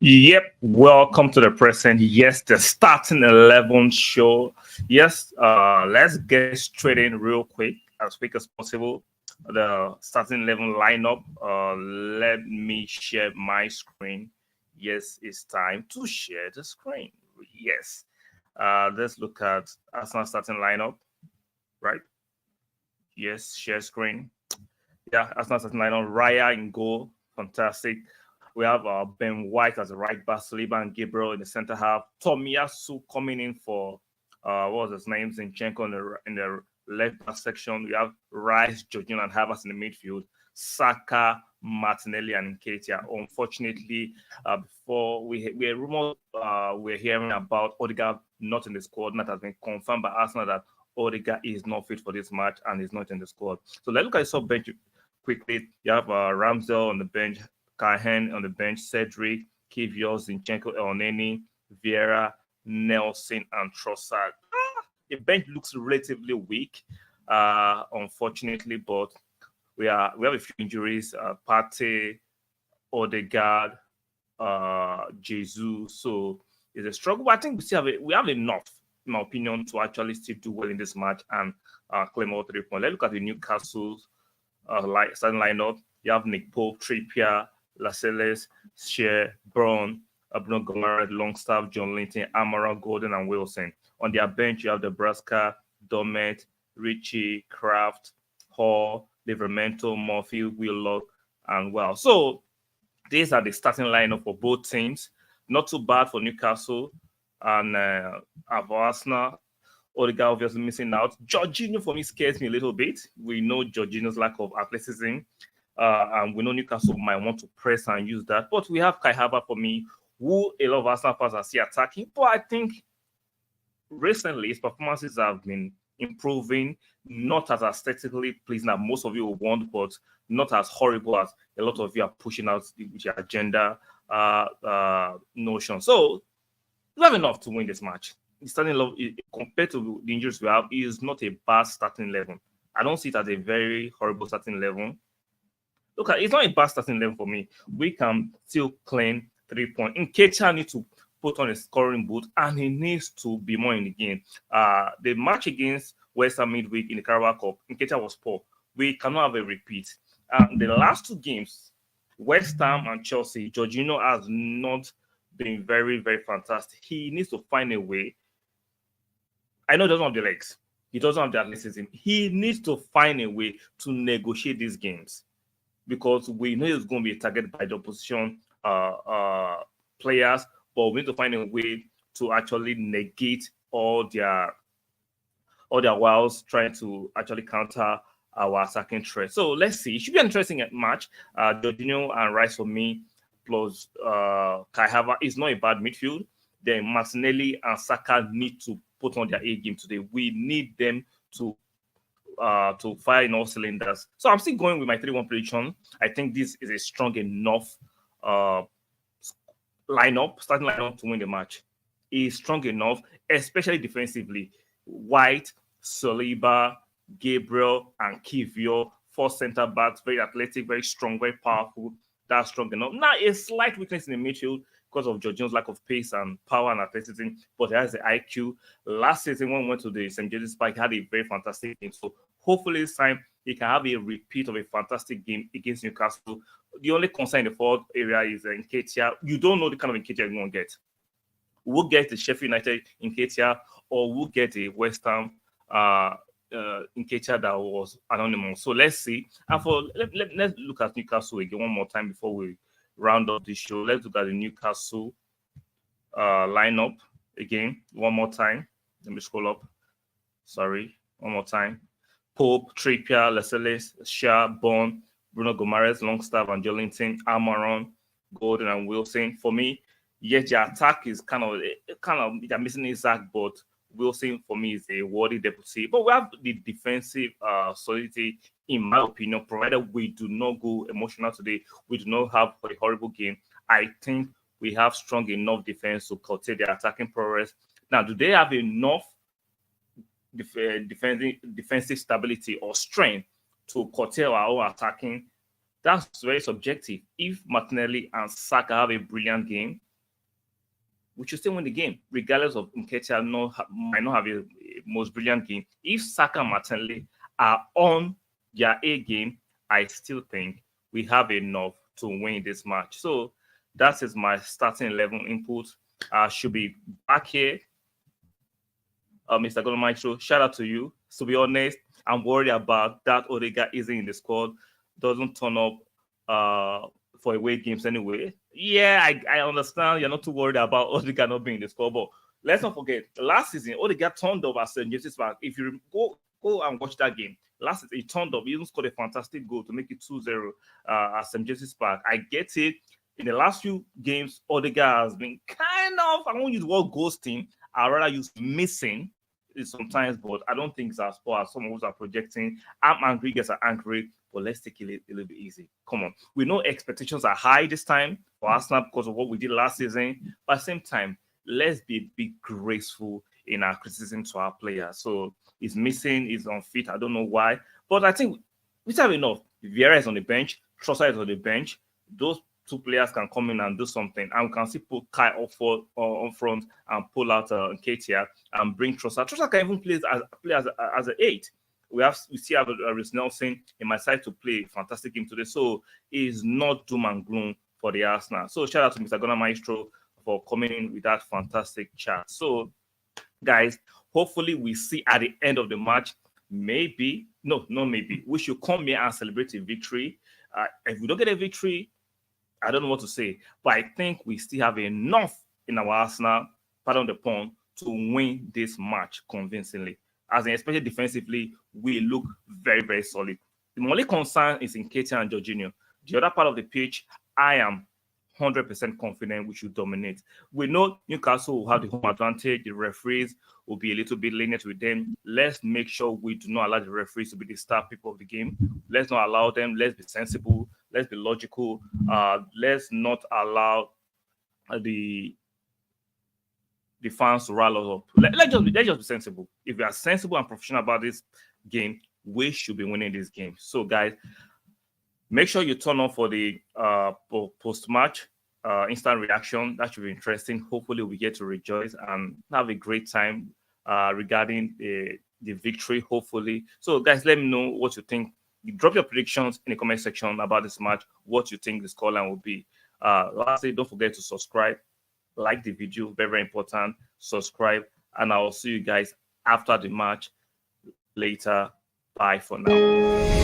Yep, welcome to the present. Yes, the starting 11 show. Yes, let's get straight in real quick as possible. The starting 11 lineup. Let me share my screen. Yes, it's time to share the screen. Yes, let's look at Arsenal starting lineup. Right. Yes, share screen. Yeah, Arsenal starting lineup. Raya in goal, fantastic. We have Ben White as a right back, Saliba and Gabriel in the center half. Tomiyasu coming in for what was his name? Zinchenko in the left back section. We have Rice, Jorginho, and Havertz in the midfield. Saka, Martinelli, and Nketiah. Unfortunately, before we're rumors we're hearing about Odegaard not in the squad. That has been confirmed by Arsenal that Odegaard is not fit for this match and is not in the squad. So let's look at the bench quickly. You have Ramsdale on the bench. Kahen on the bench, Cedric, Kivior, Zinchenko, Elneny, Vieira, Nelson, and Trossard. The bench looks relatively weak, unfortunately, but we have a few injuries. Partey, Odegaard, Jesus. So it's a struggle. But I think we have enough, in my opinion, to actually still do well in this match and claim all 3 points. Let's look at the Newcastle starting lineup. You have Nick Pope, Trippier, Lascelles, Shea, Brown, Bruno Guimaraes, Longstaff, John Linton, Amara, Gordon, and Wilson. On their bench, you have Nebraska, Domet, Richie, Kraft, Hall, Livramento, Murphy, Willock, and Well. So these are the starting lineup for both teams. Not too bad for Newcastle and Arsenal. Odegaard obviously missing out. Jorginho for me scares me a little bit. We know Jorginho's lack of athleticism. And we know Newcastle might want to press and use that. But we have Kai Havertz for me, who a lot of Arsenal fans are still attacking. But I think recently his performances have been improving, not as aesthetically pleasing as most of you will want, but not as horrible as a lot of you are pushing out with your agenda notion. So we have enough to win this match. Starting level, compared to the injuries we have, is not a bad starting level. I don't see it as a very horrible starting level. Look, it's not a bad starting level for me. We can still claim 3 points. Nketiah needs to put on a scoring boot, and he needs to be more in the game. The match against West Ham midweek in the Carabao Cup, Nketiah was poor. We cannot have a repeat. The last 2 games, West Ham and Chelsea, Jorginho has not been very, very fantastic. He needs to find a way. I know he doesn't have the legs. He doesn't have the athleticism. He needs to find a way to negotiate these games, because we know he's going to be targeted by the opposition players, but we need to find a way to actually negate all their wiles trying to actually counter our attacking threat. So let's see. It should be an interesting match. Jorginho and Rice for me, plus Kai Havertz is not a bad midfield. then Martinelli and Saka need to put on their A game today. We need them to fire in all cylinders. So I'm still going with my 3-1 prediction. I think this is a strong enough starting lineup to win the match. Is strong enough, especially defensively. White, Saliba, Gabriel, and Kivio, 4 center backs, very athletic, very strong, very powerful. That's strong enough. Now, a slight weakness in the midfield because of Jorginho's lack of pace and power and athleticism, but he has the IQ. Last season, when we went to the St. James's Park, he had a very fantastic game. So hopefully this time he can have a repeat of a fantastic game against Newcastle. The only concern in the forward area is Nketiah. You don't know the kind of Nketiah you're going to get. We'll get the Sheffield United Nketiah, or we'll get a West Ham Nketiah that was anonymous. So let's see. And let's look at Newcastle again one more time before we round up the show. Let's look at the Newcastle lineup again one more time. Let me scroll up. Sorry, one more time. Pope, Trippier, Lascelles, Shah, Bond, Bruno Gomares, Longstaff, and Jolinton, Almiron, Gordon, and Wilson. For me, yes, the attack is kind of they're missing Isaac, but Wilson for me is a worthy deputy. But we have the defensive solidity, in my opinion, provided we do not go emotional today, we do not have a horrible game. I think we have strong enough defense to curtail their attacking progress. Now, do they have enough defensive stability or strength to curtail our own attacking? That's very subjective. If Martinelli and Saka have a brilliant game, we should still win the game, regardless of Nketiah might not have a most brilliant game. If Saka and Martinelli are on their A game, I still think we have enough to win this match. So that is my starting 11 input. I should be back here. Mr. Golomaicho, shout out to you. To be honest, I'm worried about that Odegaard isn't in the squad, doesn't turn up for away games anyway. Yeah, I understand you're not too worried about Odegaard not being in the squad, but let's not forget, last season, Odegaard turned up at St. James's Park. If you go and watch that game, last season, he turned up. He even scored a fantastic goal to make it 2-0 at St. James's Park. I get it. In the last few games, Odegaard has been kind of, I won't use the word ghosting, I'd rather use missing sometimes, but I don't think it's as far as some of us are projecting. I'm angry, guys are angry, but let's take it a little bit easy. Come on. We know expectations are high this time for Arsenal because of what we did last season, but at the same time, let's be a bit graceful in our criticism to our players. So he's missing, he's unfit, I don't know why, but I think we have enough. Vieira is on the bench, Trossard is on the bench. Those two players can come in and do something, and we can see put Kai on front and pull out Nketiah and bring Trossard. Trossard can even play as an 8. We see Reece Nelson in my side to play a fantastic game today, so it's not doom and gloom for the Arsenal. So shout out to Mr. Gunnar Maestro for coming in with that fantastic chat. So guys, hopefully we see at the end of the match, maybe we should come here and celebrate a victory. If we don't get a victory, I don't know what to say, but I think we still have enough in our Arsenal, pardon the pun, to win this match convincingly. As in, especially defensively, we look very, very solid. The only concern is in Nketiah and Jorginho. The other part of the pitch, I am 100% confident we should dominate. We know Newcastle will have the home advantage. The referees will be a little bit lenient with them. Let's make sure we do not allow the referees to be the star people of the game. Let's not allow them. Let's be sensible. Let's be logical. Let's not allow the fans to rile us up. Let's just be sensible. If we are sensible and professional about this game, we should be winning this game. So, guys, make sure you turn on for the post-match instant reaction. That should be interesting. Hopefully, we get to rejoice and have a great time regarding the victory, hopefully. So, guys, let me know what you think. Drop your predictions in the comment section about this match, what you think the scoreline will be. Lastly, don't forget to subscribe, like the video, very, very important. Subscribe, and I will see you guys after the match later. Bye for now.